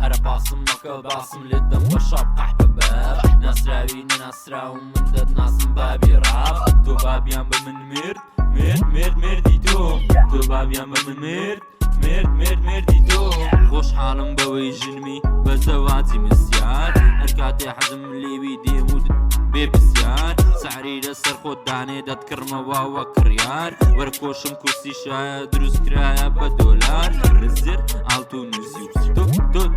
هەرە پاسم مەکە باسم لێت دەم بە شەڕ قەحبە بەر ناسراوی نەناسراوم من دەتناسم بابی ڕاب تۆ بابیان بە من مرد مردی تۆ بابیان بە من مرد مردی تۆ خۆشحاڵم بەوەی ژنمی بە زەواجی مسیار هەر کاتێ حەزم لێوی دێم و بێ پرسیار سعری لەسەر خۆت دانێ دەتکڕمەوە وە کڕیار وەرکۆشم کورسی شایە دروست کرایە بە دۆلار لەزر ئاڵتۆ نووسی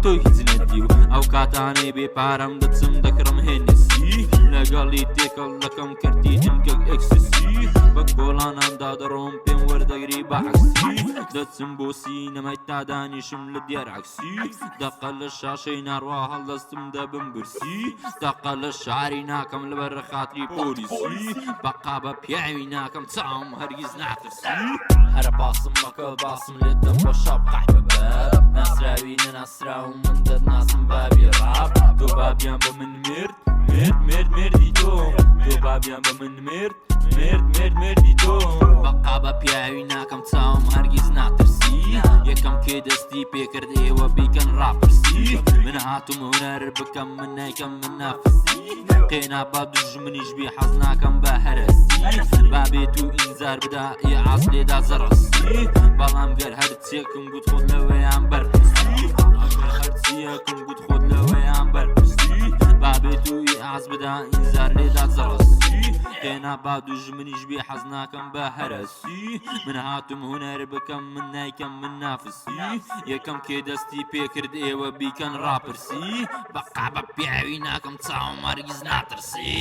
تۆ هیچ نەدی و ئەو کاتانێ بێ پارەم دەچم دەکڕم هێنسی لەگەڵی تێکەڵ دەکەم کردی جنگە ئەکسسی بە گۆڵاناندا دەڕۆم پێم وەردەگری بە عەکسی دەچم بۆ سینەمای تا دانیشم لە دیار عەکسی دەقە لە شاشەی ناڕوا هەڵدەستم دەبم برسی دەقە لە شاری ناکەم لەبەر خاتری پۆلیسی بەقا بە پیاوی ناکەم چاوم هەرگیز ناترسی هەرە پاسم مەکە باسم لێت دەم بە شەڕ قەحبە بەر ناسراوی نەناسراوم من دەتناسم بابی ڕاب تۆ بابیان بە من مردی تۆ بابیان بە من مردی تۆ بەقا بە پیاوی ناکەم چاوم هەرگیز ناترسی یەکەم کێ دەستی پێکرد ئێوە بیکەن ڕاپرسی من هاتم هونەر بکەم من نایکەم من نافسی قێنا با دوژمنیش بێ حەز ناکەم بە هەرەسی بابێت و ئینزار بدا ئێعاز لێدا زەڕەسی بەڵام گەر هەرچیەکم گوت خۆت لەوەیان بەرپرسی هەرچیەکم گوت خۆت لەوەیان بەرپرسی بابێت و ئێعاز بدا ئینزار لێدا زەڕەسی قێنا با دوژمنیش بێ حەز ناکەم بە هەرەسی من هاتم هونەر بکەم من نایکەم من نافسی یەکەم کێ دەستی پێکرد ئێوە بیکەن ڕاپرسی بەقا بە پیاوی ناکەم چاوم هەرگیز ناترسی